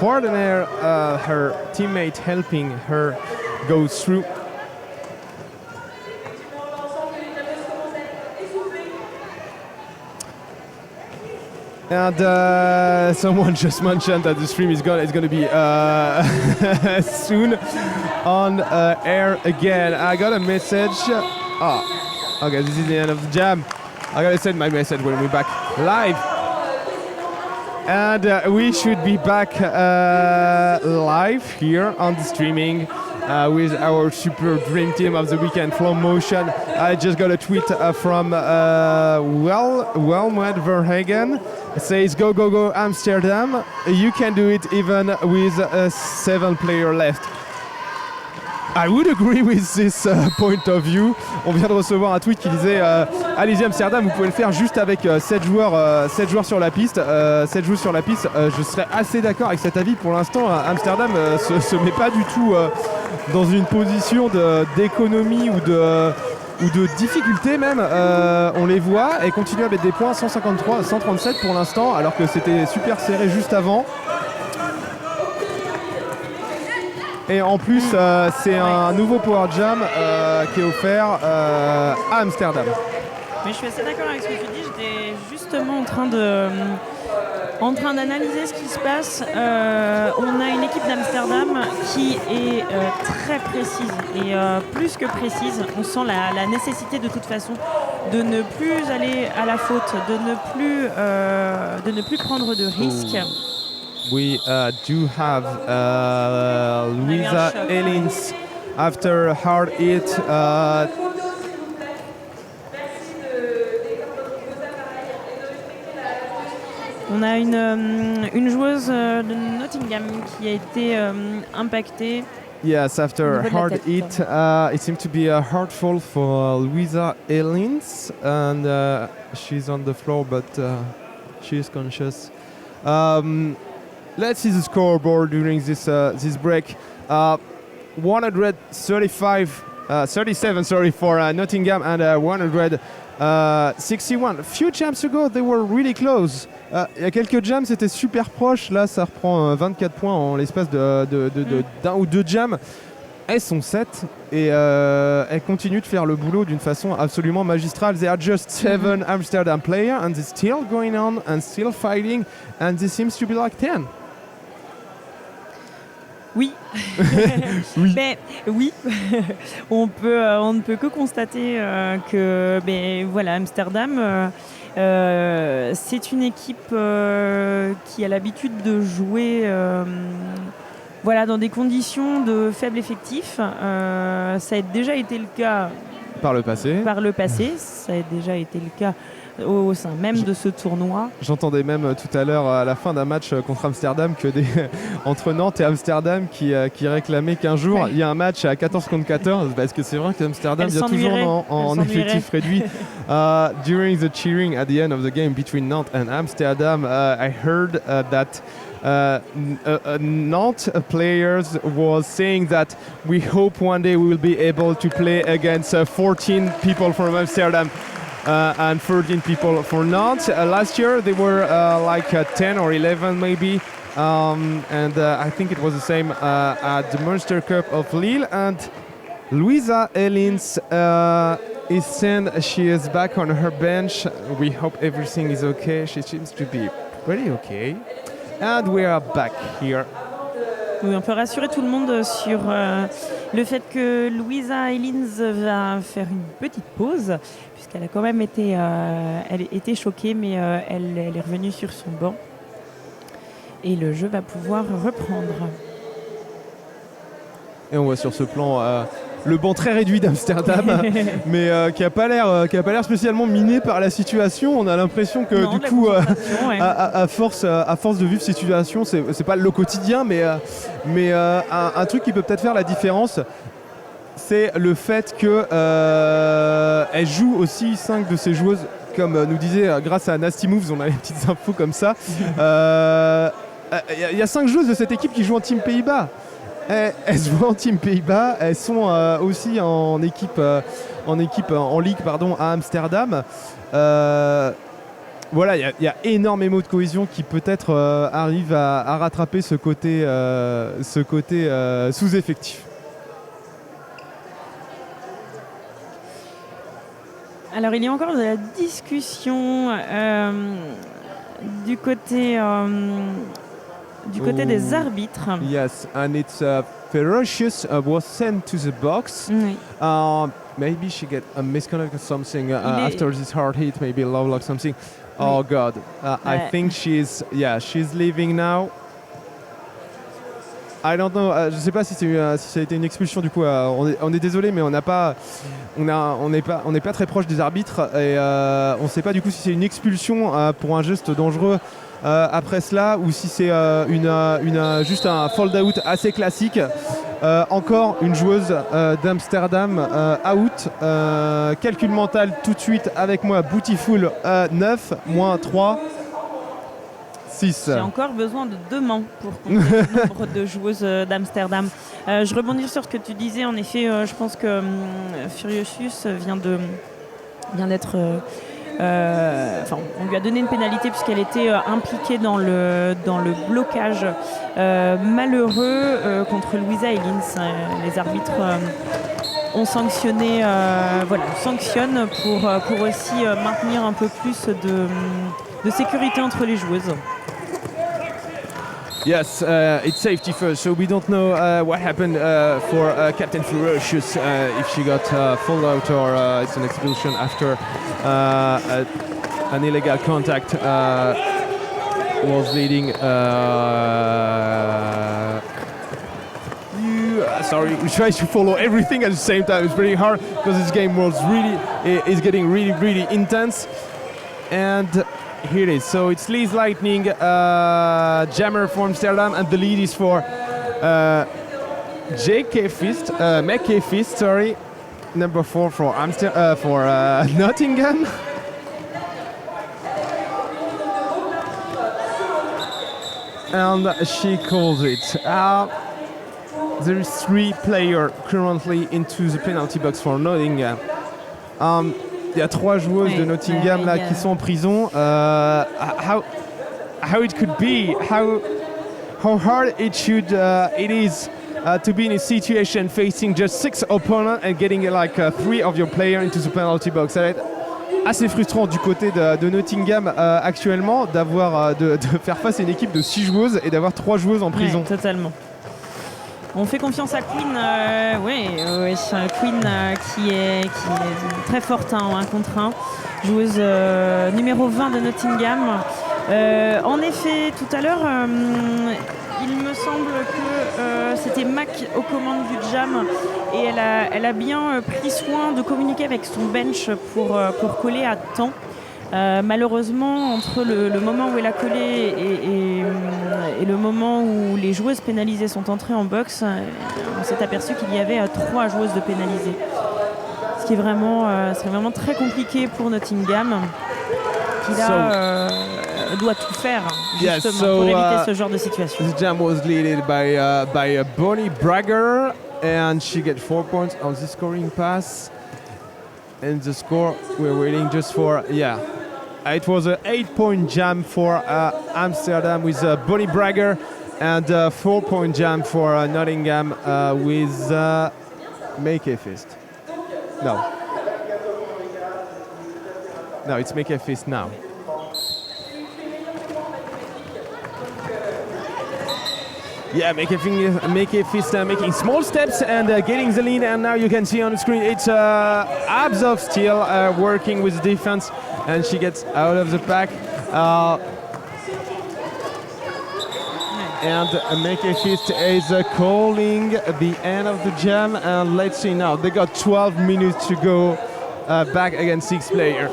partner, her teammate helping her go through. And someone just mentioned that the stream is going to be soon on air again. I got a message. Oh, okay, this is the end of the jam. I gotta send my message when we're back live. And we should be back live here on the streaming with our super dream team of the weekend, Flow Motion. I just got a tweet from Welmed Verhagen. It says, go, go, go, Amsterdam. You can do it even with 7 players left. I would agree with this point of view. On vient de recevoir un tweet qui disait allez-y Amsterdam, vous pouvez le faire juste avec 7 joueurs sur la piste. 7 joueurs sur la piste, je serais assez d'accord avec cet avis. Pour l'instant, Amsterdam se met pas du tout dans une position d'économie ou de difficulté même. On les voit et continuent à mettre des points 153 à 137 pour l'instant, alors que c'était super serré juste avant. Et en plus, c'est un nouveau Power Jam qui est offert à Amsterdam. Mais je suis assez d'accord avec ce que tu dis. J'étais justement en train d'analyser ce qui se passe. On a une équipe d'Amsterdam qui est très précise et plus que précise. On sent la nécessité de toute façon de ne plus aller à la faute, de ne plus prendre de risques. We do have Louisa Ellins after a hard hit. On a une joueuse de Nottingham qui a été impactée. Yes, after a hard hit, it seemed to be a hard fall for Louisa Ellins, and she's on the floor, but she is conscious. Let's see the scoreboard during this break. 137 for Nottingham and 161. A few jams ago, they were really close. Il y a quelques jams, c'était super proche. Là, ça reprend 24 points en l'espace d'un ou deux jams. Elles sont 7 et elles continuent de faire le boulot d'une façon absolument magistrale. They are just 7 Amsterdam players and they're still going on and still fighting and this seems to be like 10. Oui. Oui. Mais, oui. On ne peut que constater que voilà, Amsterdam, c'est une équipe qui a l'habitude de jouer voilà, dans des conditions de faible effectif. Ça a déjà été le cas par le passé. Ça a déjà été le cas au sein même de ce tournoi. J'entendais même tout à l'heure à la fin d'un match contre Amsterdam que entre Nantes et Amsterdam qui réclamaient qu'un jour il y a un match à 14 contre 14 parce que c'est vrai qu'Amsterdam vient toujours en effectif réduit. During the cheering at the end of the game between Nantes and Amsterdam, I heard that Nantes players was saying that we hope one day we will be able to play against 14 people from Amsterdam. And 13 people for Nantes. Last year they were like 10 or 11 maybe. And I think it was the same at the Munster Cup of Lille. And Louisa Ellins is saying she is back on her bench. We hope everything is okay. She seems to be pretty okay. And we are back here. Oui, on peut rassurer tout le monde sur le fait que Louisa Ellins va faire une petite pause, puisqu'elle a quand même été, elle était choquée, mais elle est revenue sur son banc. Et le jeu va pouvoir reprendre. Et on voit sur ce plan le banc très réduit d'Amsterdam, mais qui a pas l'air spécialement miné par la situation. On a l'impression que du coup, à force de vivre cette situation, c'est pas le quotidien, mais un truc qui peut peut-être faire la différence, c'est le fait que elle joue aussi 5 de ses joueuses, comme nous disait grâce à Nasty Moves, on a les petites infos comme ça. Il y a 5 joueuses de cette équipe qui jouent en Team Pays-Bas. Elles se voient en Team Pays-Bas, elles sont aussi en ligue à Amsterdam. voilà, il y a énormément de cohésion qui peut-être arrive à rattraper ce côté sous-effectif. Alors il y a encore de la discussion du côté des arbitres. Yes, and it's Ferocious was sent to the box. Oui. Maybe she get a misconduct or something after this hard hit, maybe a low lock something. Oh God, I think she's leaving now. I don't know. Je sais pas si ça a été une expulsion du coup. On est désolé, mais on n'est pas très proche des arbitres et on ne sait pas du coup si c'est une expulsion pour un geste dangereux après cela ou si c'est juste un fold out assez classique. Encore une joueuse d'Amsterdam out. Calcul mental tout de suite avec moi. Beautiful 9 moins 3. 6. J'ai encore besoin de 2 mains pour compter le nombre de joueuses d'Amsterdam. Je rebondis sur ce que tu disais. En effet, je pense que Furiosius vient d'être... on lui a donné une pénalité puisqu'elle était impliquée dans le blocage malheureux contre Louisa et Linz. Les arbitres ont sanctionné, sanctionnent pour aussi maintenir un peu plus de sécurité entre les joueuses. Yes, it's safety first, so we don't know what happened for Captain Ferocious, if she got fouled out or it's an expulsion after an illegal contact was leading. Sorry, we try to follow everything at the same time. It's pretty hard because this game is getting really intense. And here it is. So it's Lee's Lightning jammer for Amsterdam, and the lead is for Meke Fist, sorry, number 4 for Nottingham. And she calls it. There is 3 players currently into the penalty box for Nottingham. Il y a 3 joueuses de Nottingham là qui sont en prison. How it could be, how hard it is to be in a situation facing just 6 opponents and getting 3 of your players into the penalty box. Ça va être assez frustrant du côté de Nottingham actuellement d'avoir de faire face à une équipe de 6 joueuses et d'avoir 3 joueuses en prison. Ouais, totalement. On fait confiance à Queen, Queen qui est très forte en 1 contre 1, joueuse numéro 20 de Nottingham. En effet, tout à l'heure, il me semble que c'était Mac aux commandes du jam et elle a bien pris soin de communiquer avec son bench pour coller à temps. Malheureusement, entre le moment où elle a collé et le moment où les joueuses pénalisées sont entrées en boxe, on s'est aperçu qu'il y avait 3 joueuses de pénalisées. Ce qui est serait vraiment très compliqué pour Nottingham, qui là doit tout faire justement pour éviter ce genre de situation. The jam was led by Bonnie Bragger, and she gets 4 points on the scoring pass. And the score, we're waiting just for, it was an 8-point jam for Amsterdam with Bonnie Bragger, and a 4-point jam for Nottingham with Make Fist. No, it's Make Fist now. Yeah, Make Fist making small steps and getting the lead, and now you can see on the screen it's Abzov still working with defense, and she gets out of the pack. And Make Fist is calling the end of the jam, and let's see now. They got 12 minutes to go back against 6 players.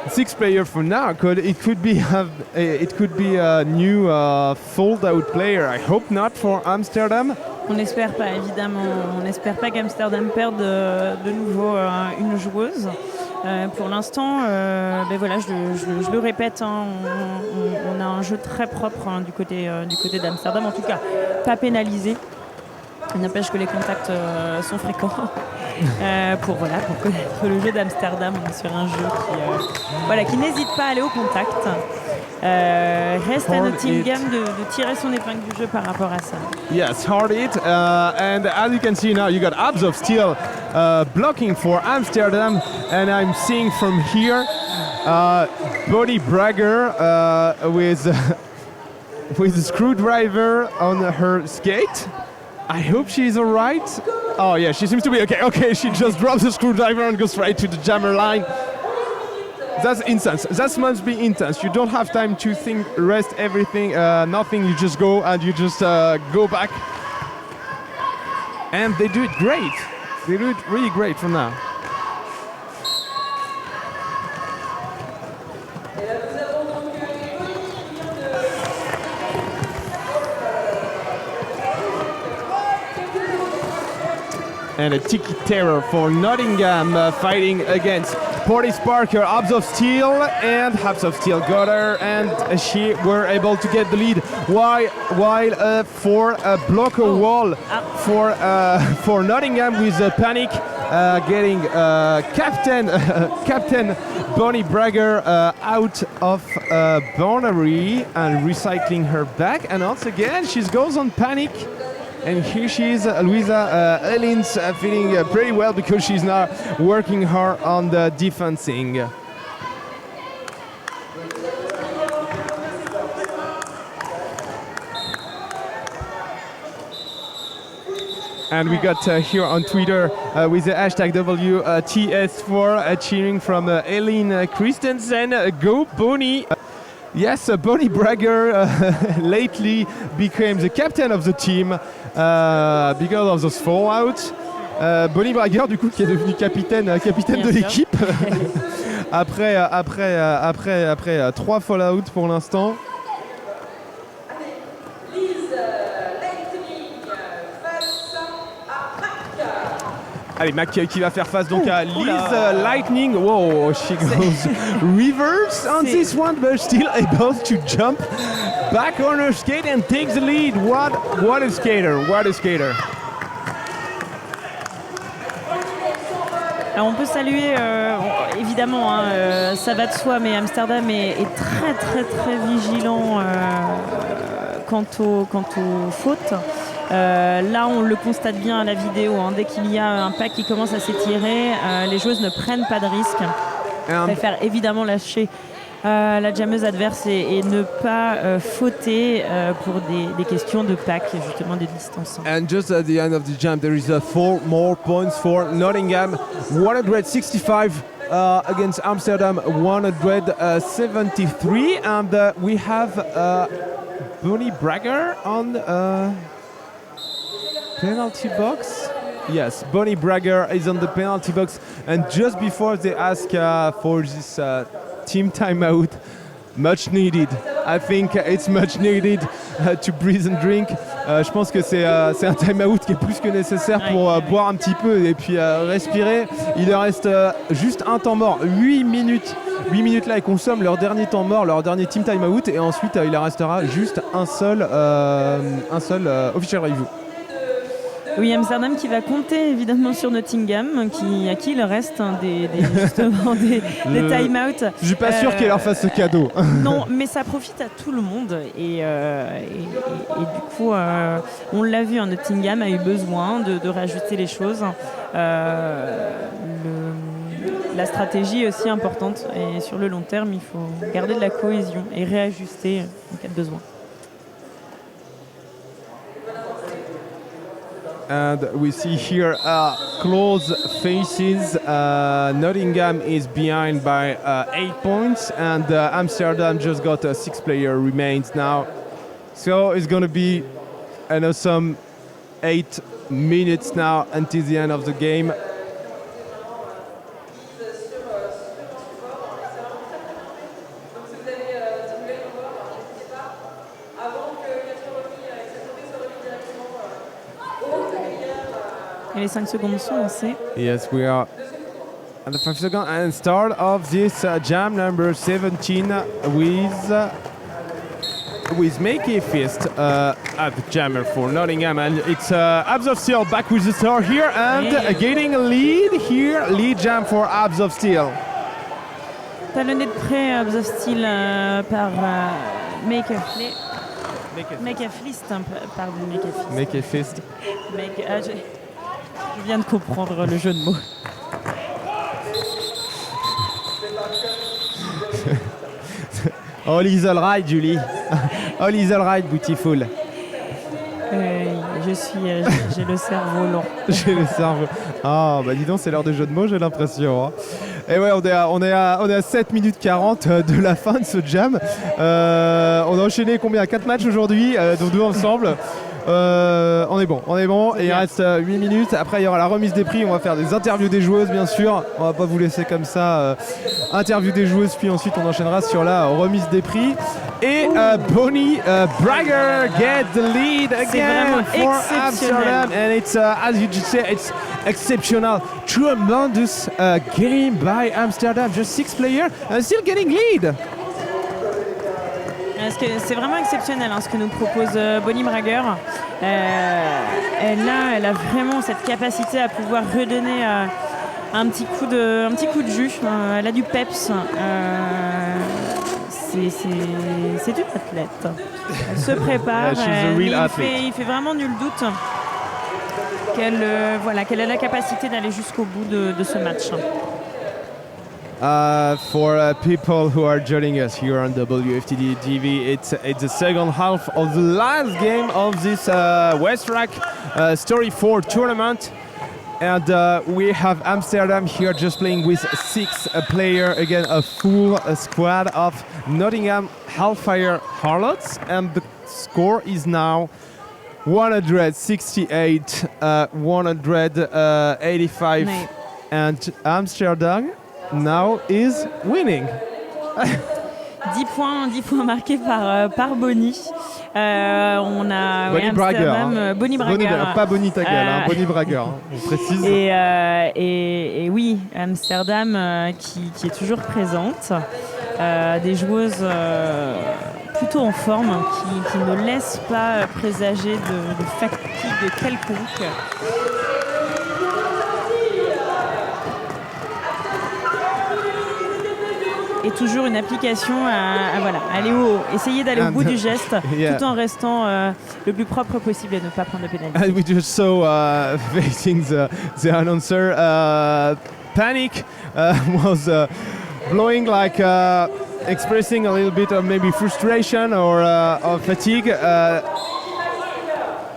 6 players for now. It could be a new fold-out player. I hope not for Amsterdam. On n'espère pas, évidemment. On n'espère pas qu'Amsterdam perde de nouveau une joueuse. Pour l'instant, je le répète, on a un jeu très propre du côté d'Amsterdam. En tout cas, pas pénalisé. Il n'empêche que les contacts sont fréquents pour connaître le jeu d'Amsterdam. On est sur un jeu qui n'hésite pas à aller au contact. Reste à Nottingham de tirer son épingle du jeu par rapport à ça. Yes, hard hit. And as you can see now, you got abs of steel blocking for Amsterdam. And I'm seeing from here Bottière Chenaie with a screwdriver on her skate. I hope she's alright. Oh yeah, she seems to be okay. Okay, she just drops the screwdriver and goes right to the jammer line. That's intense. That must be intense. You don't have time to think, rest, everything, nothing. You just go and you just go back. And they do it great. They do it really great for now. And a tiki terror for Nottingham fighting against Portis Parker. Abs of Steel, and Abs of Steel got her, and she were able to get the lead. While for a blocker wall for Nottingham with panic, getting Captain Bottière Chenaie out of boundary and recycling her back. And once again, she goes on panic. And here she is, Louisa Ellins, feeling pretty well because she's now working hard on the defensing. And we got here on Twitter with the hashtag WTS4 cheering from Eileen Christensen. Go Bonnie! Yes, Bottière Chenaie lately became the captain of the team because of those fallouts. Bottière Chenaie, du coup, qui est devenu capitaine de l'équipe après 3 fallouts pour l'instant. Allez, Mac qui va faire face donc à Liz Lightning. Whoa, she goes reverse on this one, but still able to jump back on her skate and takes the lead. What a skater, what a skater. Alors on peut saluer, évidemment, ça va de soi, mais Amsterdam est très très très vigilant quant aux fautes. Là, on le constate bien à la vidéo. Dès qu'il y a un pack qui commence à s'étirer, les joueuses ne prennent pas de risque. Préfèrent évidemment lâcher la jammeuse adverse et ne pas fauter pour des questions de pack, justement des distances. And just at the end of the jam, there is 4 more points for Nottingham. 165 against Amsterdam, 173. And we have Bottière Chenaie on penalty box. Yes, Bottière Chenaie is on the penalty box, and just before they ask for this team timeout, much needed. I think it's much needed to breathe and drink. Je pense que c'est un timeout qui est plus que nécessaire pour boire un petit peu et puis respirer. Il leur reste juste un temps mort, 8 minutes. 8 minutes là, ils consomment leur dernier temps mort, leur dernier team timeout, et ensuite il leur restera juste un seul official review. Oui, Amsterdam qui va compter évidemment sur Nottingham, à qui il reste des time-out. Je suis pas sûr qu'il leur fasse ce cadeau. Non, mais ça profite à tout le monde. Et du coup, on l'a vu, Nottingham a eu besoin de rajouter les choses. La stratégie est aussi importante. Et sur le long terme, il faut garder de la cohésion et réajuster en cas de besoin. And we see here close faces. Nottingham is behind by 8 points, and Amsterdam just got a 6-player remains now. So it's going to be an awesome 8 minutes now until the end of the game. Et les 5 secondes sont lancées. Yes, we are at the 5 seconds and start of this jam number 17 with with Make Fist at the jammer for Nottingham, and it's Abs of Steel back with the star here and getting a lead here. Lead jam for Abs of Steel. Talonné de près Abs of Steel par Make Fist, pardon, Make Fist. Je viens de comprendre le jeu de mots. All is all right, Julie. All is all right, beautiful. J'ai le cerveau lent. J'ai le cerveau. Ah, bah dis donc, c'est l'heure de jeu de mots, j'ai l'impression. Hein. Et ouais, on est à 7 minutes 40 de la fin de ce jam. On a enchaîné combien 4 matchs aujourd'hui, dont 2 ensemble. On est bon. Et il reste 8 minutes. Après, il y aura la remise des prix. On va faire des interviews des joueuses, bien sûr. On va pas vous laisser comme ça. Interview des joueuses, puis ensuite on enchaînera sur la remise des prix. Et Bonnie Bragger get the lead again for Amsterdam. And it's, as you just said, it's exceptional. Tremendous game by Amsterdam. Just 6 players and still getting lead. C'est vraiment exceptionnel ce que nous propose Bonnie Bragger. Elle a vraiment cette capacité à pouvoir redonner un petit coup de jus. Elle a du peps. C'est une athlète. Elle se prépare. Il fait vraiment nul doute qu'elle a la capacité d'aller jusqu'au bout de ce match. For people who are joining us here on WFTDA TV, it's the second half of the last game of this Westrack Story 4 tournament. And we have Amsterdam here just playing with 6 players, again a full squad of Nottingham Hellfire Harlots, and the score is now 168, 185, and Amsterdam now is winning. 10 points marqués par Bonnie. On a Bonnie Bragger. Bonnie Bragger. Pas Bonnie Tagal, Bonnie Bragger, on précise. Et oui, Amsterdam qui est toujours présente. Des joueuses plutôt en forme, qui ne laissent pas présager de fatigue quelconque. Et toujours une application à aller essayer d'aller au bout du geste, tout en restant le plus propre possible et ne pas prendre de pénalité. And we just saw facing the announcer, panic was blowing like expressing a little bit of maybe frustration or fatigue.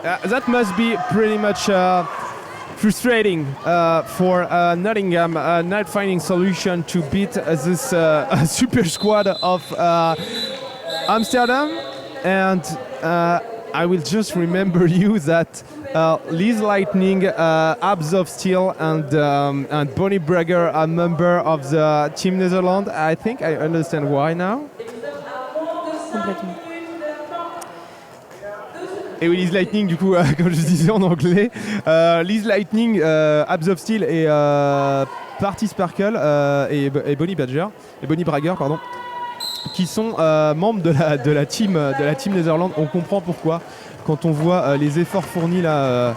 That must be pretty much frustrating for Nottingham not finding solution to beat this super squad of Amsterdam. And I will just remember you that Liz Lightning, Abs of Steel, and Bonnie Bragger are member of the Team Netherlands. I think I understand why now. Complètement. Et oui, Liz Lightning, du coup, comme je disais en anglais, Liz Lightning, Abs of Steel et Party Sparkle et Bonnie Bragger, pardon, qui sont membres de la team Netherlands. On comprend pourquoi quand on voit les efforts fournis là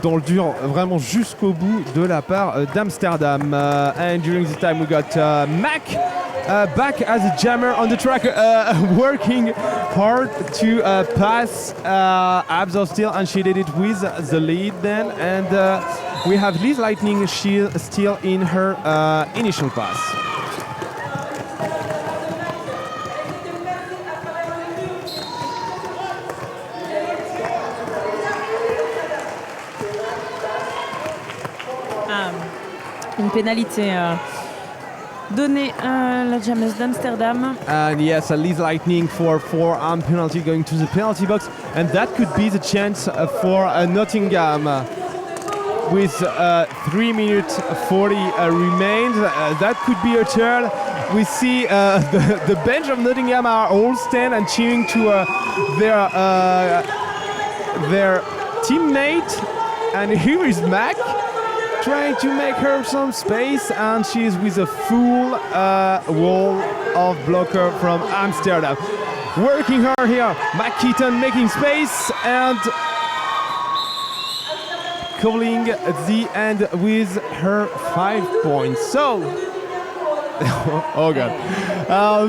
dans le dur, vraiment jusqu'au bout de la part d'Amsterdam. And during this time we got Mac back as a jammer on the track, working hard to pass Abs of Steel, and she did it with the lead then. And we have Liz Lightning still in her initial pass. Une pénalité donnée à la jammeuse d'Amsterdam. And yes, Liz Lightning for 4-arm penalty going to the penalty box, and that could be the chance for Nottingham. With 3 minutes 40 remains, that could be a turn. We see the bench of Nottingham are all stand and cheering to their teammate, and here is Mac trying to make her some space, and she's with a full wall of blocker from Amsterdam. working hard here. McKeaton making space and calling the end with her 5 points. So, oh god.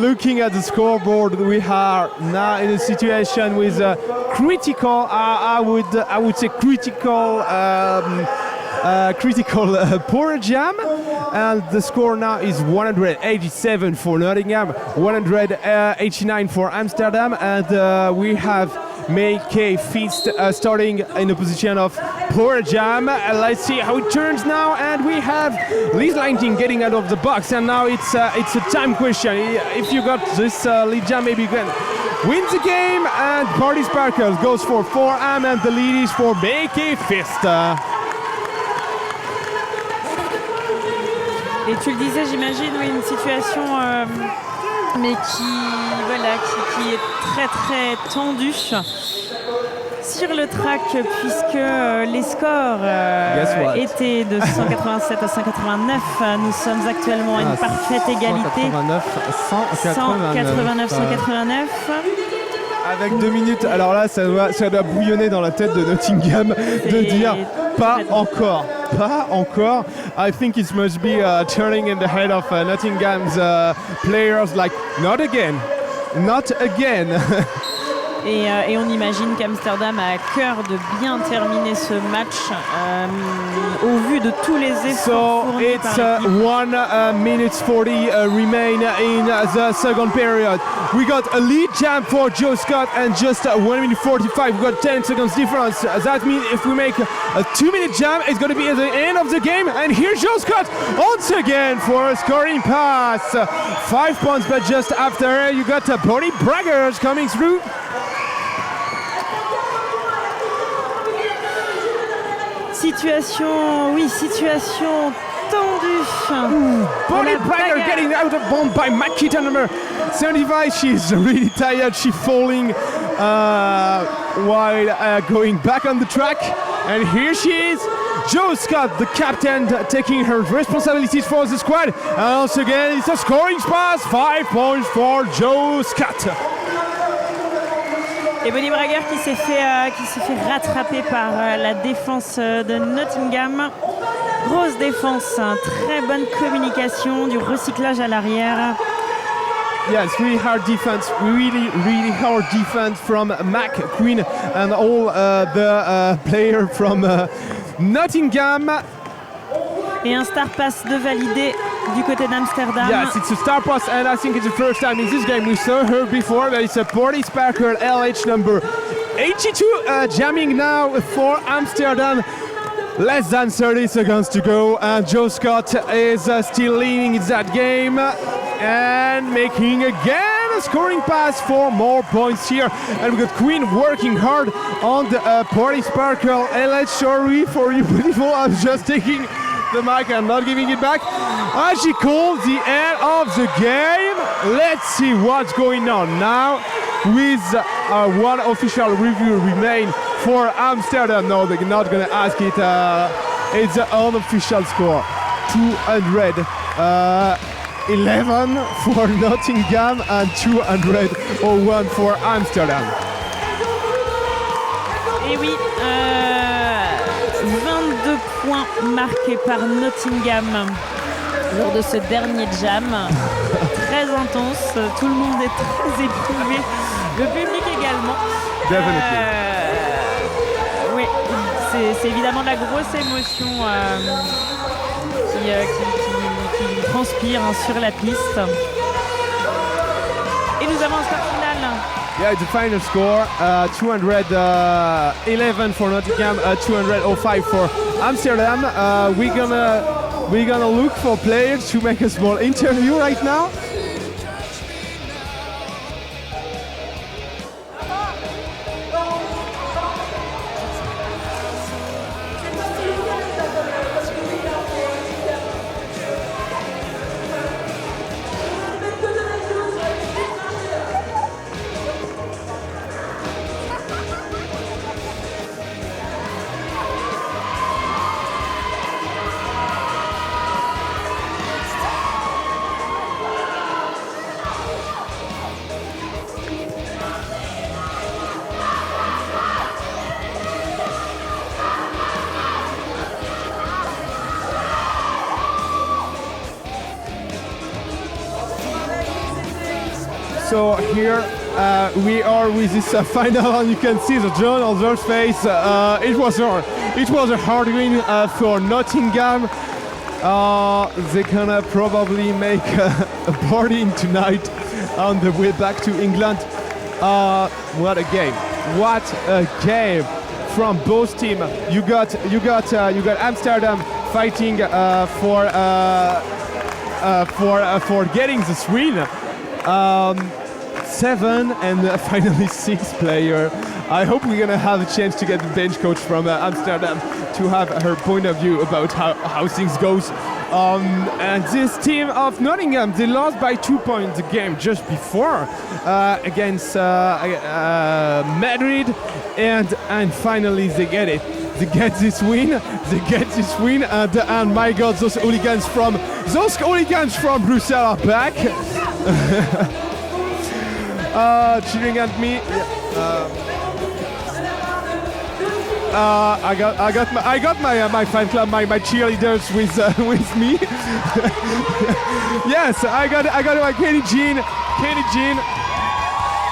Looking at the scoreboard, we are now in a situation with a critical, I would say critical poor jam, and the score now is 187 for Nottingham, 189 for Amsterdam, and we have May K Feast starting in a position of poor jam. Let's see how it turns now, and we have Liz Lighting getting out of the box, and now it's a time question. If you got this lead jam, maybe you can win the game, and Party Sparkles goes for 4am, and the lead is for May K Feast. Et tu le disais, j'imagine, oui, une situation mais qui est très très tendue sur le track, puisque les scores étaient de 187 à 189. Nous sommes actuellement à une parfaite égalité. 189-189. Avec 2 minutes, alors là ça doit bouillonner dans la tête de Nottingham de dire pas encore. I think it must be turning in the head of Nottingham's players like not again. Et on imagine qu'Amsterdam a à cœur de bien terminer ce match au vu de tous les efforts. So it's 1 minute 40 remain in the second period. We got a lead jam for Joe Scott and just 1 minute 45. We got 10 seconds difference. That means if we make a 2-minute jam, it's going to be at the end of the game. And here's Joe Scott once again for a scoring pass. 5 points, but just after you got Bonnie Braggers coming through. Situation tendue. Bonnie Bragger getting out of bound by McKeaton, number 75. She's really tired. She's falling while going back on the track. And here she is, Joe Scott, the captain, taking her responsibilities for the squad. And once again, it's a scoring pass. 5 points for Joe Scott. Et Bonnie Bragger qui s'est fait rattraper par la défense de Nottingham. Grosse défense, très bonne communication, du recyclage à l'arrière. Yes, really hard defense, really hard defense from Mac Queen and all the players from Nottingham. Et un star pass de validé du côté d'Amsterdam. Yes, it's a star pass, and I think it's the first time in this game. We saw her before, but it's a Party Sparkle LH number 82 jamming now for Amsterdam. Less than 30 seconds to go, and Joe Scott is still leading that game and making again a scoring pass for more points here. And we got Queen working hard on the Party Sparkle LH. Sorry for you, beautiful. I'm just taking the mic and not giving it back. As she calls the end of the game. Let's see what's going on now with one official review remain for Amsterdam. No, they're not going to ask it. It's an unofficial score. 211 for Nottingham and 201 for Amsterdam. Et oui, 22 points marqués par Nottingham lors de ce dernier jam. Très intense, tout le monde est très éprouvé, le public également. Oui, c'est évidemment de la grosse émotion qui transpire sur la piste. Et nous avons un score final. Yeah, the final score, 211 for Nottingham, 205 for Amsterdam. We're gonna look for players to make a small interview right now. So here we are with this final, and you can see the joy on their face. It was a hard win for Nottingham. They're gonna probably make a party tonight on the way back to England. What a game! What a game from both teams. You got Amsterdam fighting for getting this win. 7 and finally 6 player. I hope we're gonna have a chance to get the bench coach from Amsterdam to have her point of view about how things goes. And this team of Nottingham, they lost by 2 points the game just before against Madrid, and finally they get it. They get this win. And my God, those hooligans from Brussels are back. Cheering at me. I got my fan club, my cheerleaders with me. Yes, I got my Kenny Jean.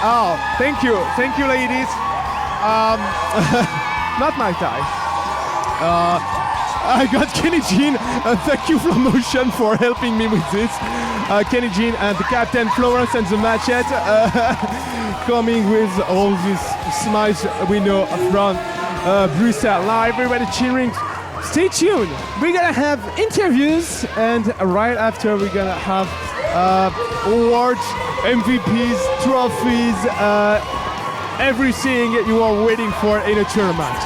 Oh, thank you, ladies. Not my tie. I got Kenny Jean. Thank you, Flomotion, for helping me with this. Kenny Jean and the captain Florence and the machete coming with all these smiles we know from Brussels. Now everybody cheering. Stay tuned. We're gonna have interviews, and right after we're gonna have awards, MVPs, trophies, everything you are waiting for in a tournament.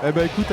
Eh ben écoute,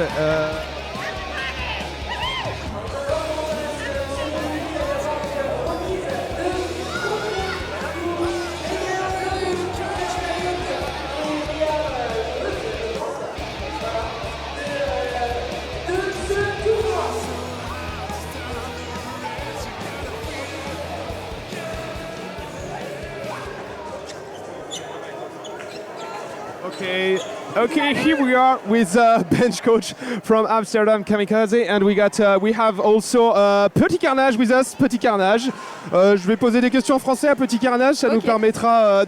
Okay, here we are with bench coach from Amsterdam, Kamikaze, and we have also Petit Carnage with us. Petit Carnage, je vais poser des questions en français à Petit Carnage, ça nous permettra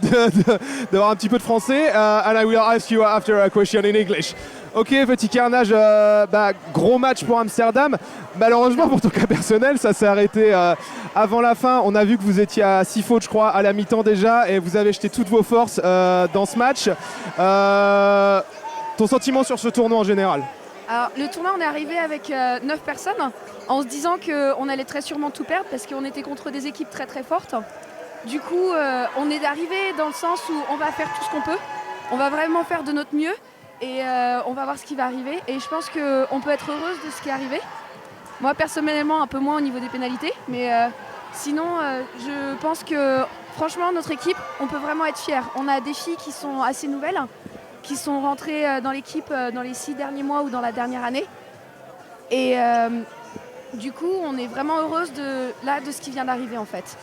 d'avoir un petit peu de français. And I will ask you after a question in English. Ok, Petit Carnage, gros match pour Amsterdam. Malheureusement, pour ton cas personnel, ça s'est arrêté avant la fin. On a vu que vous étiez à 6 fautes, je crois, à la mi-temps déjà, et vous avez jeté toutes vos forces dans ce match. Ton sentiment sur ce tournoi en général? Alors, le tournoi, on est arrivé avec 9 personnes, en se disant qu'on allait très sûrement tout perdre, parce qu'on était contre des équipes très très fortes. Du coup, on est arrivé dans le sens où on va faire tout ce qu'on peut. On va vraiment faire de notre mieux. Et on va voir ce qui va arriver. Et je pense qu'on peut être heureuse de ce qui est arrivé. Moi, personnellement, un peu moins au niveau des pénalités. Mais sinon, je pense que, franchement, notre équipe, on peut vraiment être fiers. On a des filles qui sont assez nouvelles, qui sont rentrées dans l'équipe dans les 6 derniers mois ou dans la dernière année. Et du coup, on est vraiment heureuse de ce qui vient d'arriver, en fait.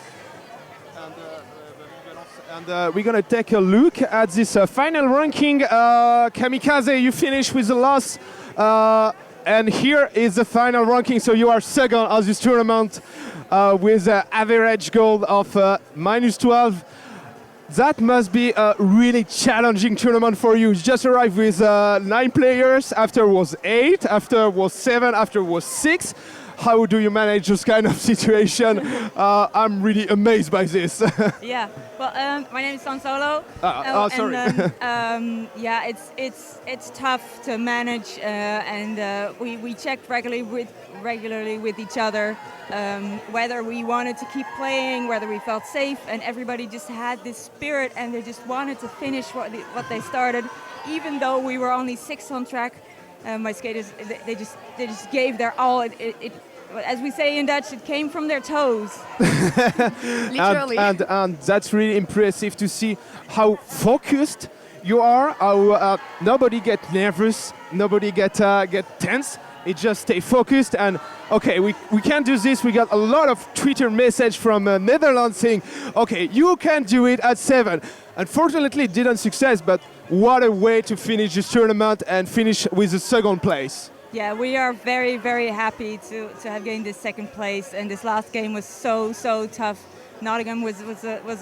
And we're going to take a look at this final ranking. Kamikaze, you finished with a loss. And here is the final ranking. So you are second of this tournament with an average goal of -12. That must be a really challenging tournament for you. You just arrived with 9 players. After was 8. After was 7. After was 6. How do you manage this kind of situation? I'm really amazed by this. Yeah, well, my name is San Solo. Sorry. And, yeah, it's tough to manage, and we checked regularly with each other whether we wanted to keep playing, whether we felt safe, and everybody just had this spirit, and they just wanted to finish what they started, even though we were only 6 on track. My skaters, they just gave their all. It as we say in Dutch, it came from their toes. Literally. And that's really impressive to see how focused you are. Nobody get nervous, nobody get tense. It just stay focused and okay, we can do this. We got a lot of Twitter message from Netherlands saying, okay, you can do it at 7. Unfortunately, it didn't success, but what a way to finish this tournament and finish with the second place. Yeah, we are very, very happy to have gained this second place, and this last game was so tough. Nottingham was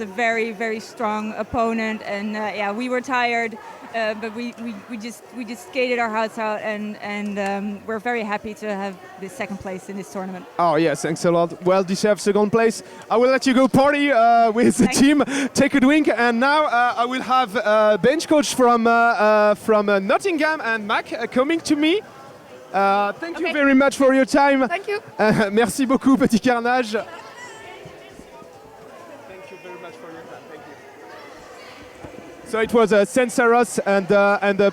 a very, very strong opponent, and yeah, we were tired, but we just skated our hearts out, and we're very happy to have this second place in this tournament. Oh yes, thanks a lot. Well deserved second place. I will let you go party with the team, take a drink, and now I will have bench coach from Nottingham and Mac coming to me. Thank you very much for your time. Thank you. Merci beaucoup, Petit Carnage. Thank you very much for your time. Thank you. So it was Sensaros and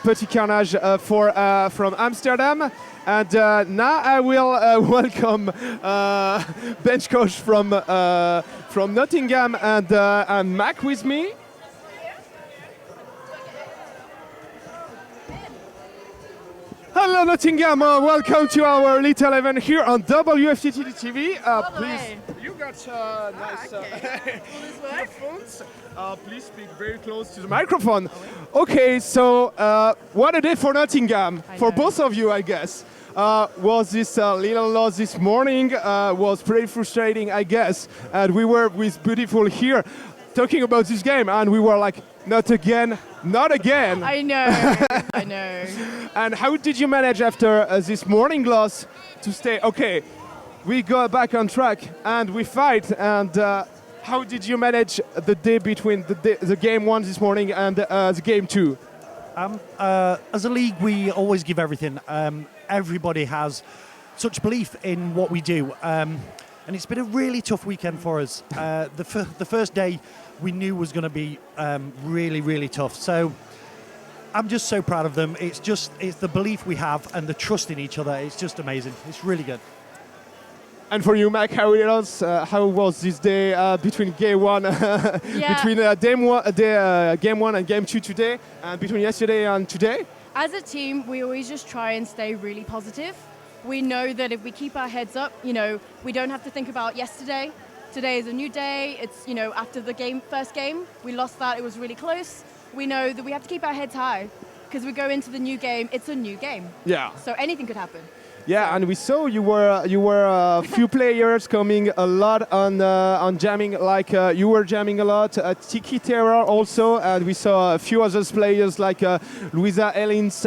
Petit Carnage from Amsterdam. And now I will welcome bench coach from Nottingham and Mac with me. Hello Nottingham, welcome to our little event here on WFTDA TV. Please, you got nice earphones. Please speak very close to the microphone. Okay, so what a day for Nottingham, for both of you, I guess. Was this little loss this morning, was pretty frustrating, I guess. And we were with Beautiful here talking about this game, and we were like, not again, not again. I know, I know. And how did you manage after this morning loss to stay, okay, we go back on track and we fight, and how did you manage the day between the game 1 this morning and the game 2? As a league, we always give everything. Everybody has such belief in what we do. And it's been a really tough weekend for us. The first day we knew was going to be really, really tough. So I'm just so proud of them. It's the belief we have and the trust in each other. It's just amazing. It's really good. And for you, Mac, how was this day between game 1, between game 1 and game 2 today, and between yesterday and today? As a team, we always just try and stay really positive. We know that if we keep our heads up, we don't have to think about yesterday. Today is a new day. It's, after the first game, we lost that. It was really close. We know that we have to keep our heads high because we go into the new game. It's a new game. Yeah. So anything could happen. Yeah, and we saw you were a few players coming a lot on jamming, like you were jamming a lot. Tiki Terra also, and we saw a few other players like Louisa Ellins.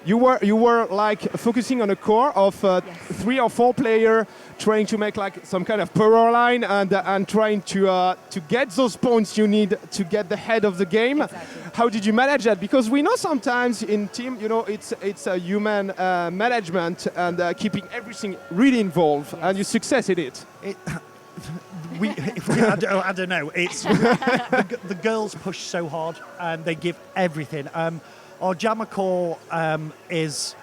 You were like focusing on a core of 3 or 4 players, trying to make like some kind of power line and trying to get those points you need to get the head of the game. Exactly. How did you manage that? Because we know sometimes in team, it's a human management and keeping everything really involved, and you success in it. I don't know. It's the girls push so hard and they give everything. Our jammer core it's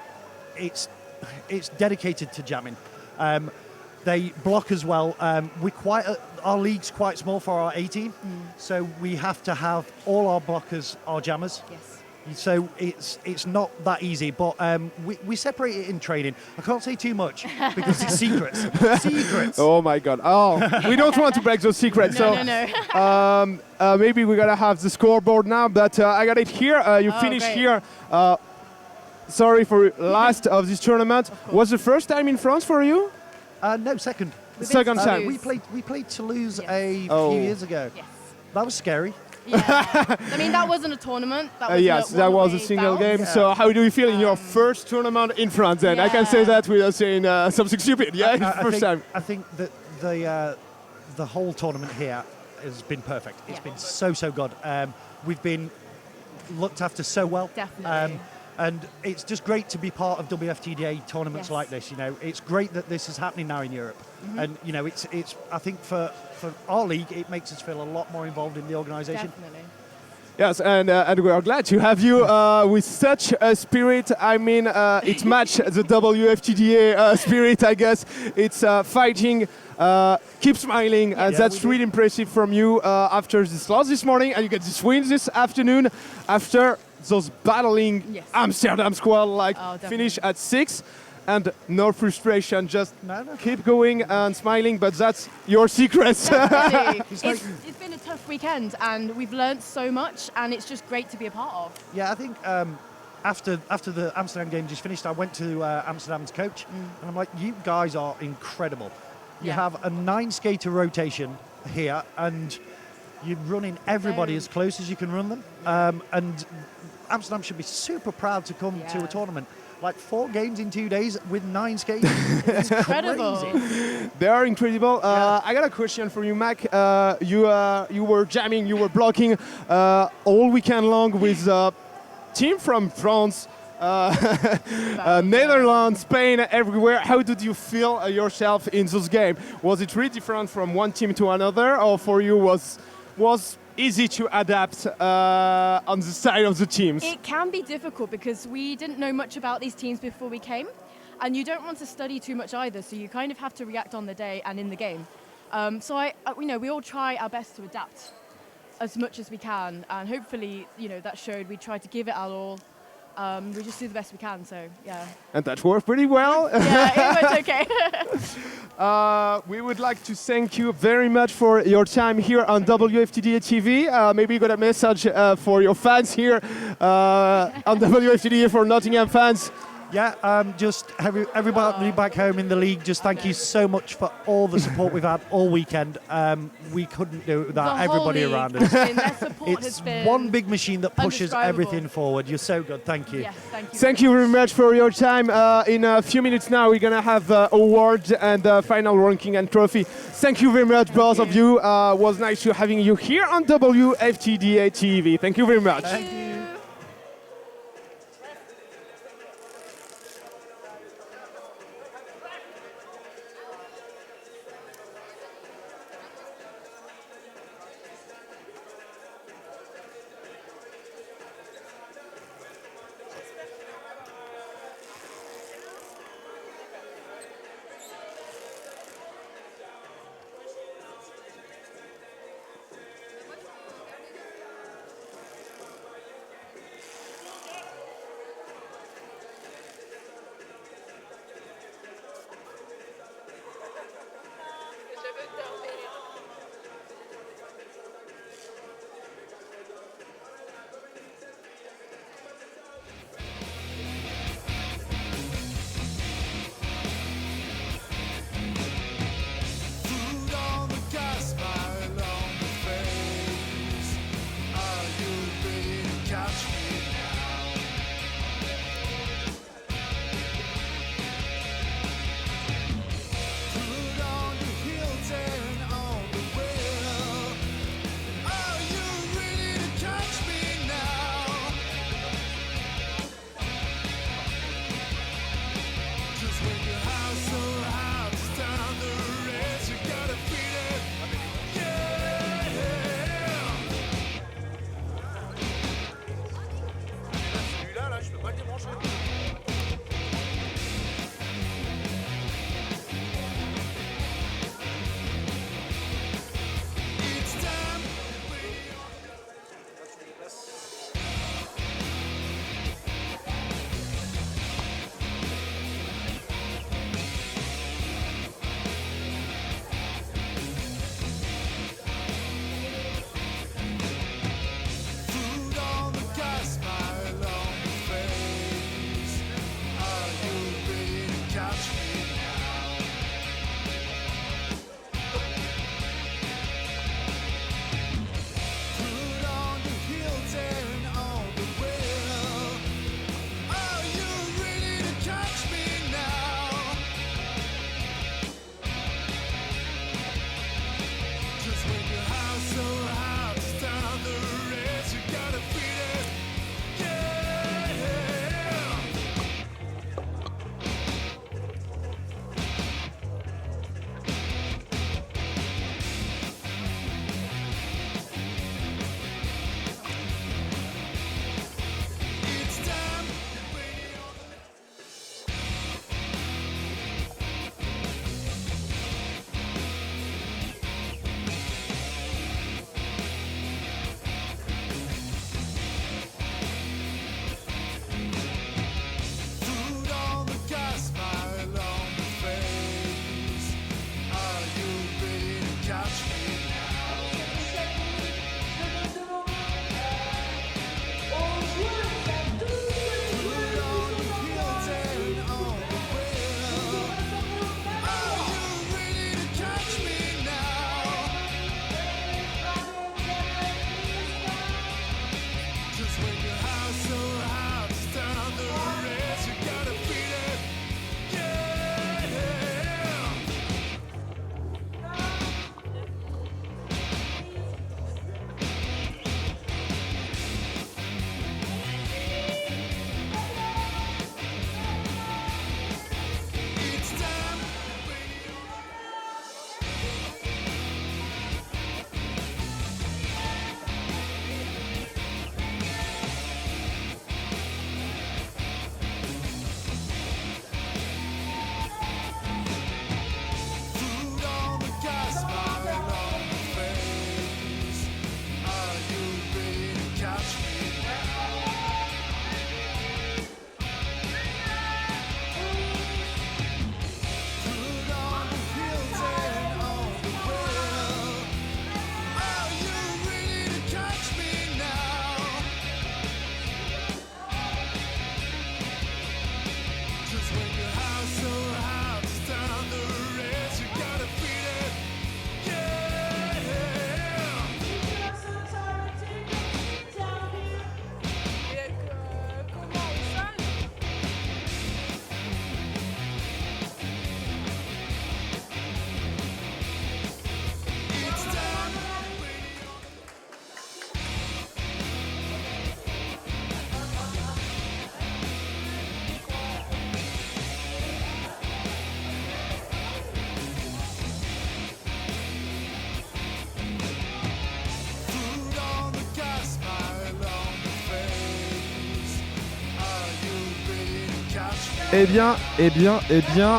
dedicated to jamming. They block as well. Our league's quite small for our A team, so we have to have all our blockers are jammers. Yes. So it's not that easy, but we separate it in training. I can't say too much because it's secrets. Secrets. Oh my God! Oh, we don't want to break those secrets. No. Maybe we're gonna have the scoreboard now, but I got it here. You finished great. here. Sorry for last of this tournament. Was the first time in France for you? No, second. Second time. We played Toulouse a Oh. few years ago. Yes. That was scary. Yeah. I mean, that wasn't a tournament. That was Yes, that was a single game. Yeah. So how do you feel in your first tournament in France then? I can say that without saying something stupid, first time. I think that the whole tournament here has been perfect. It's been so good. We've been looked after so well. Definitely. And it's just great to be part of WFTDA tournaments Yes. like this. It's great that this is happening now in Europe. And it's I think for our league, it makes us feel a lot more involved in the organisation. Definitely. Yes, and we are glad to have you with such a spirit. I mean, it matches the WFTDA spirit, I guess. It's fighting, keep smiling, and that's really impressive from you after this loss this morning, and you get this win this afternoon after those battling Amsterdam squad, like finish at 6. And no frustration, just keep going and smiling, but that's your secret. It's been a tough weekend, and we've learnt so much, and it's just great to be a part of. Yeah, I think after the Amsterdam game just finished, I went to Amsterdam's coach, and I'm like, you guys are incredible. You have a 9-skater rotation here, and you're running everybody as close as you can run them. And Amsterdam should be super proud to come to a tournament. Like 4 games in 2 days with 9 skaters. It's incredible. They are incredible. I got a question for you, Mac. You were jamming, you were blocking all weekend long with a team from France, Netherlands, Spain, everywhere. How did you feel yourself in those games? Was it really different from one team to another, or for you was easy to adapt on the side of the teams? It can be difficult because we didn't know much about these teams before we came, and you don't want to study too much either, so you kind of have to react on the day and in the game. So we all try our best to adapt as much as we can, and hopefully, that showed. We tried to give it our all. We just do the best we can, so yeah. And that worked pretty well. Yeah, it was okay. We would like to thank you very much for your time here on WFTDA TV. Maybe you got a message for your fans here on WFTDA for Nottingham fans. Yeah, just everybody back home in the league, just thank you so much for all the support we've had all weekend. We couldn't do it without everybody around us. It's one big machine that pushes everything forward. You're so good. Thank you. Yes, thank you. Thank you very much for your time. In a few minutes now, we're going to have awards and final ranking and trophy. Thank you very much, both of you. It was nice to having you here on WFTDA TV. Thank you very much. Thank you.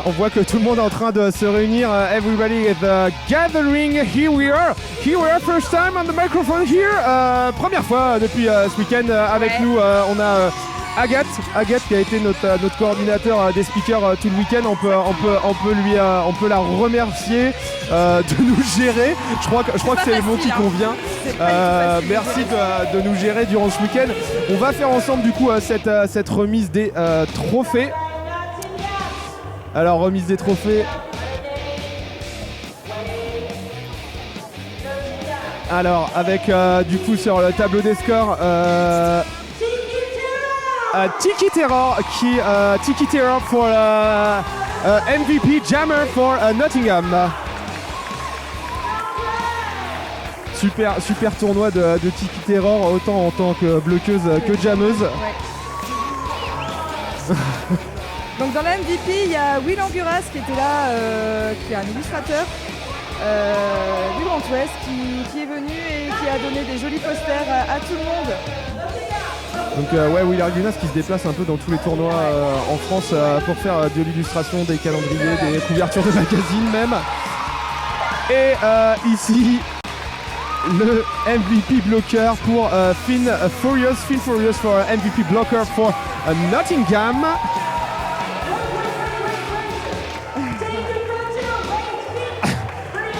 on voit que tout le monde est en train de se réunir. Everybody is gathering. Here we are, first time on the microphone here. Première fois depuis ce week-end avec nous. On a Agathe qui a été notre coordinateur des speakers tout le week-end. On peut la remercier de nous gérer. Je crois que c'est le mot qui convient. Merci de nous gérer durant ce week-end. On va faire ensemble du coup cette remise des trophées. Alors remise des trophées. Alors avec du coup sur le tableau des scores. Tiki Terror for MVP Jammer for Nottingham. Super tournoi de Tiki Terror, autant en tant que bloqueuse que jammeuse. Ouais. Donc dans la MVP, il y a Will Anguras qui était là, qui est un illustrateur du Grand Ouest, qui est venu et qui a donné des jolis posters à tout le monde. Donc Will Argunas qui se déplace un peu dans tous les tournois en France pour faire de l'illustration, des calendriers, des couvertures de magazines même. Et ici, le MVP blocker pour Finn Furious for MVP blocker for Nottingham.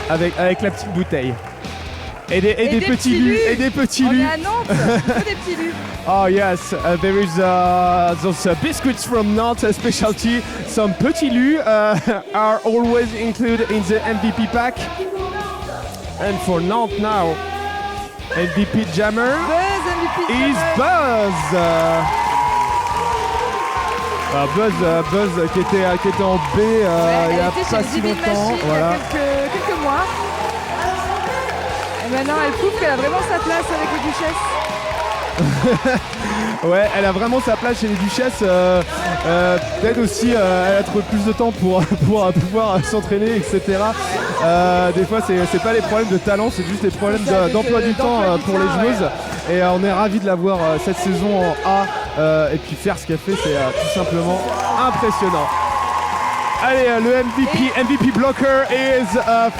avec la petite bouteille. Et des petits lus. Et des petits lus. On est à Nantes, que des petits lus. Oh yes, there is those biscuits from Nantes specialty. Some petits lus are always included in the MVP pack. And for Nantes now, MVP jammer is Buzz. Buzz qui était en B il y a pas si longtemps. Voilà. Il y a quelques mois. Et maintenant elle prouve qu'elle a vraiment sa place avec les Duchesses. Ouais, elle a vraiment sa place chez les Duchesses. Peut-être aussi, elle a trouvé plus de temps pour pouvoir s'entraîner, etc. Des fois, c'est pas les problèmes de talent, c'est juste des problèmes d'emploi du temps pour les joueuses. Et on est ravis de la voir cette saison en A. Et puis faire ce qu'elle fait, c'est tout simplement impressionnant. Allez, le MVP blocker is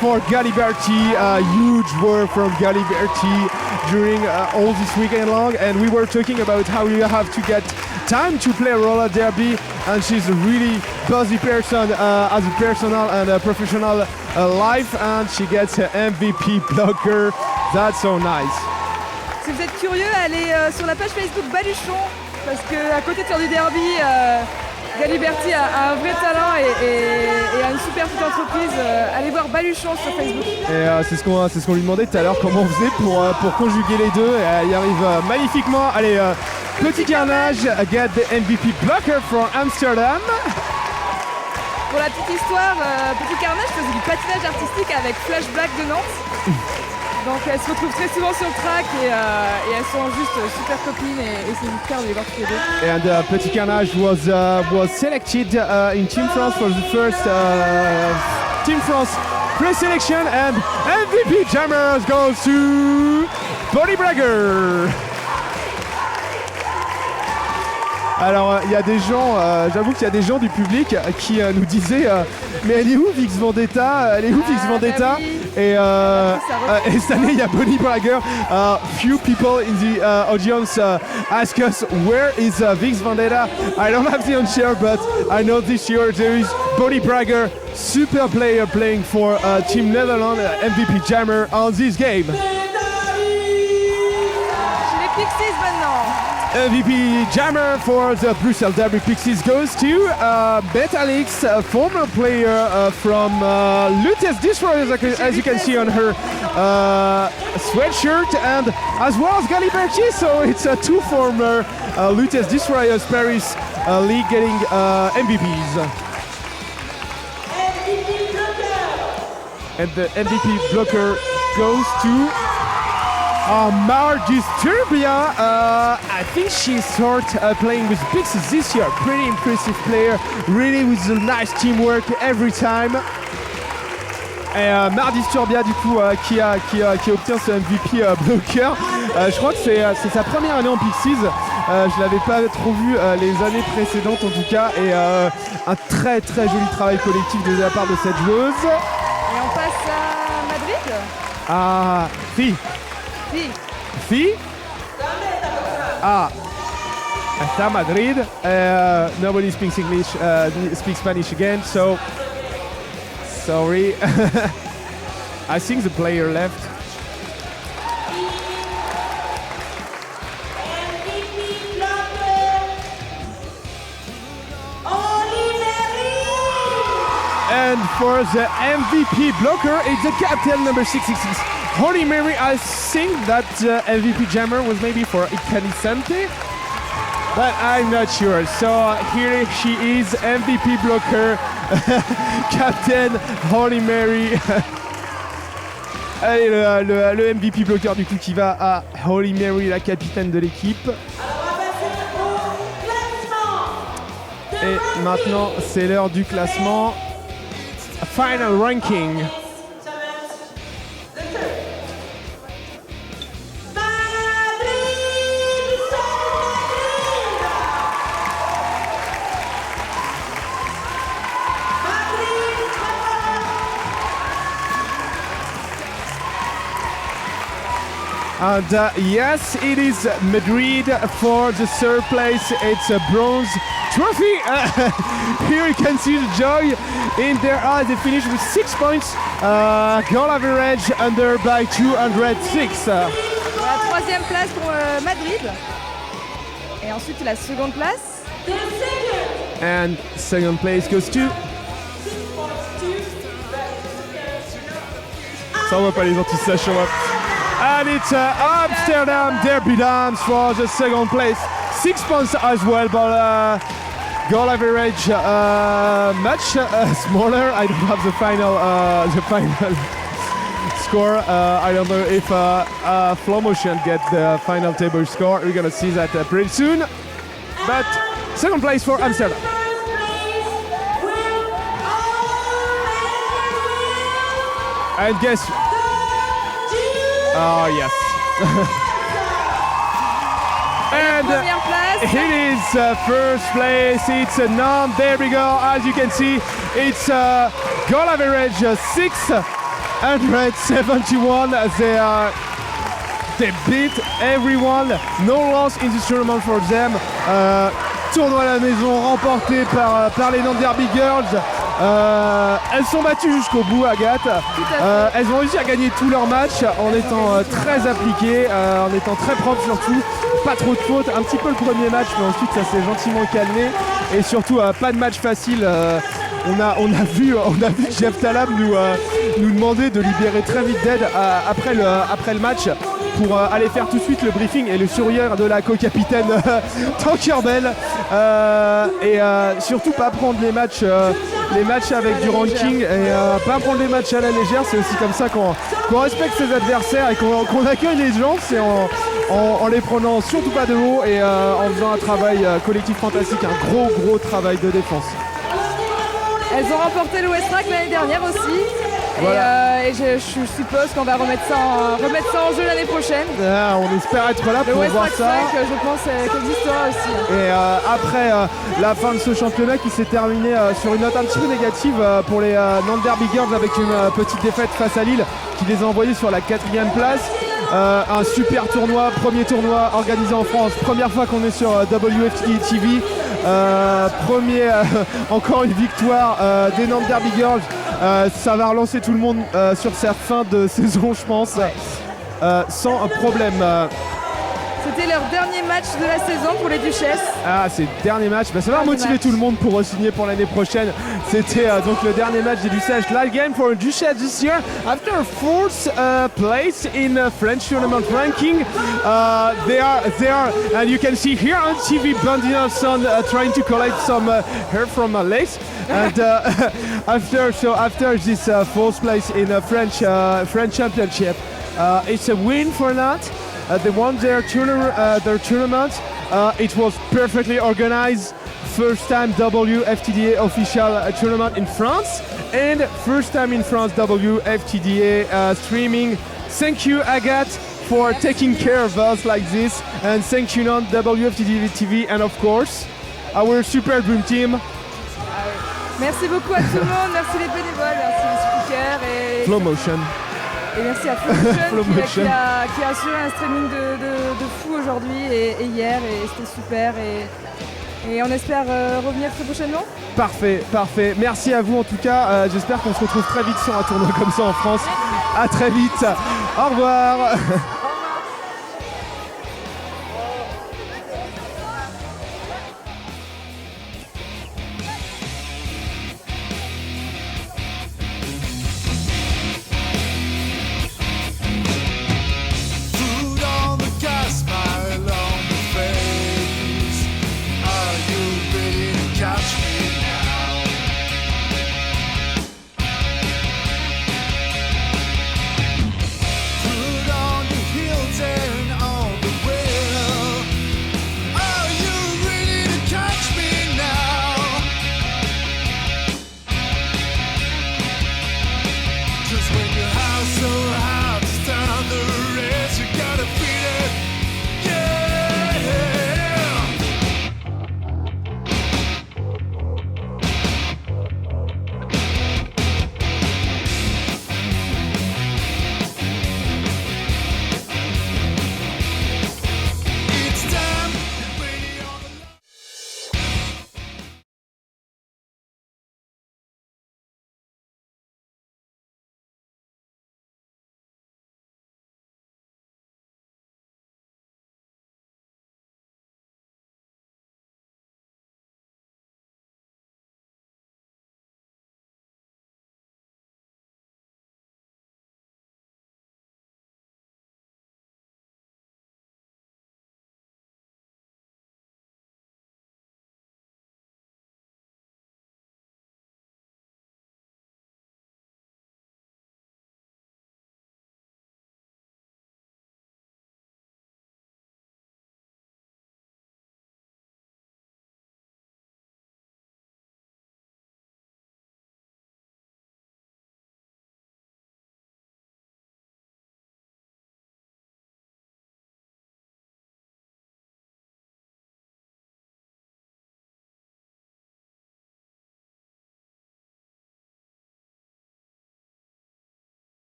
for Galiberti. Huge work from Galiberti during all this weekend long. And we were talking about how you have to get time to play RollerDerby. And she's a really buzzy person as a personal and a professional life. And she gets an MVP blocker. That's so nice. Si vous êtes curieux, allez sur la page Facebook Baluchon. Parce qu'à côté de faire du derby, Galiberti a un vrai talent et a une super petite entreprise. Allez voir Baluchon sur Facebook. Et c'est ce qu'on lui demandait tout à l'heure, comment on faisait pour conjuguer les deux. Et elle y arrive magnifiquement. Allez, petit carnage, get the MVP blocker from Amsterdam. Pour la petite histoire, petit carnage faisait du patinage artistique avec Flash Black de Nantes. Donc elles se retrouvent très souvent sur le track et elles sont juste super copines et c'est une fière de les voir toutes les deux. And Petit Carnage was selected in Team France for the first Team France pre-selection and MVP Jammers goes to Bonnie Bragger. Alors il y a des gens, j'avoue qu'il y a des gens du public qui nous disaient mais elle est où Vix Vendetta? Elle est où Vix Vendetta? Et cette année il y a Bonnie Bragger. Few people in the audience ask us where is Vix Vendetta? I don't have the answer, but I know this year there is Bonnie Bragger, super player playing for Team Netherlands, MVP jammer on this game. Chez les Pixies maintenant. MVP jammer for the Brussels Derby Pixies goes to Betalix, a former player from Lutes Destroyers, as you can see on her sweatshirt, and as well as Galiberti, so it's two former Lutes Destroyers Paris League getting MVPs. And the MVP blocker goes to Mar Disturbia. I think she started playing with Pixies this year. Pretty impressive player, really with a nice teamwork every time. Et Mar Disturbia du coup qui obtient ce MVP blocker. Je crois que c'est sa première année en Pixies. Je l'avais pas trop vu les années précédentes en tout cas. Et un très très joli travail collectif de la part de cette joueuse. Et on passe à Madrid. Ah, Fi. Ah, hasta Madrid. Nobody speaks English, speaks Spanish again, so sorry. I think the player left. And for the MVP blocker, it's the captain number 666, Holy Mary. I think that the MVP jammer was maybe for Icanisante, but I'm not sure. So here she is, MVP blocker, Captain Holy Mary. Allez, le MVP blocker du coup qui va à Holy Mary, la capitaine de l'équipe. Et maintenant, c'est l'heure du classement. Final ranking. And yes, it is Madrid for the third place. It's a bronze trophy. Here you can see the joy in their eyes. They finish with 6 points. Goal average under by 206. La troisième place pour Madrid. Et ensuite la seconde place. And second place goes to... Ça on va pas les anti show up. And it's Amsterdam Derby Dams for the second place. 6 points as well, but goal average much smaller. I don't have the final score. I don't know if Flow Motion get the final table score. We're gonna see that pretty soon. But second place for Amsterdam. And guess. Oh yes. And it is first place. It's Nantes. There we go. As you can see, it's goal average 671. They beat everyone. No loss in this tournament for them. Tournoi à la maison remporté par les Même Derby Girls. Elles sont battues jusqu'au bout, Agathe. Elles ont réussi à gagner tous leurs matchs en étant très appliquées, en étant très propres surtout. Pas trop de fautes, un petit peu le premier match, mais ensuite ça s'est gentiment calmé. Et surtout, pas de match facile. On a vu Jeff Talab nous demander de libérer très vite d'aide après le match pour aller faire tout de suite le briefing et le sourire de la co-capitaine Tankerbell. Et surtout pas prendre les matchs avec du ranking et pas prendre les matchs à la légère. C'est aussi comme ça qu'on respecte ses adversaires et qu'on accueille les gens. C'est en les prenant surtout pas de haut et en faisant un travail collectif fantastique, un gros travail de défense. Elles ont remporté le Westrack l'année dernière aussi. Voilà. Et je suppose qu'on va remettre ça en jeu l'année prochaine. On espère être là pour voir ça. 5, je pense qu'il existera aussi. Et après la fin de ce championnat qui s'est terminé sur une note un petit peu négative pour les Nantes Derby Girls avec une petite défaite face à Lille qui les a envoyés sur la 4e place. Un super tournoi, premier tournoi organisé en France, première fois qu'on est sur WFTDA TV. Encore une victoire des Nantes Derby Girls. Ça va relancer tout le monde sur sa fin de saison, je pense, sans problème. C'était leur dernier match de la saison pour les Duchesses. Ah, c'est le dernier match. Ça va motiver tout le monde pour signer pour l'année prochaine. C'était donc le dernier match des Duchesses. Last game for Duchesses this year. After 4th place in French tournament ranking, they are, and you can see here on TV, Bandina's son trying to collect some hair from my legs. And after this 4th place in French championship, it's a win for Nantes. They won their tournament. It was perfectly organized. First time WFTDA official tournament in France, and first time in France WFTDA streaming. Thank you, Agathe. for taking care of us like this. And thank you, Nantes, WFTDA TV, and of course, our super dream team. Merci beaucoup à tout le monde, merci les bénévoles, merci les speakers et Flow Motion. Et merci à Flow Motion Flow Motion. qui a assuré un streaming de fou aujourd'hui et hier, et c'était super. Et on espère revenir très prochainement. Parfait, parfait. Merci à vous en tout cas. J'espère qu'on se retrouve très vite sur un tournoi comme ça en France. À très vite. Au revoir. When your house so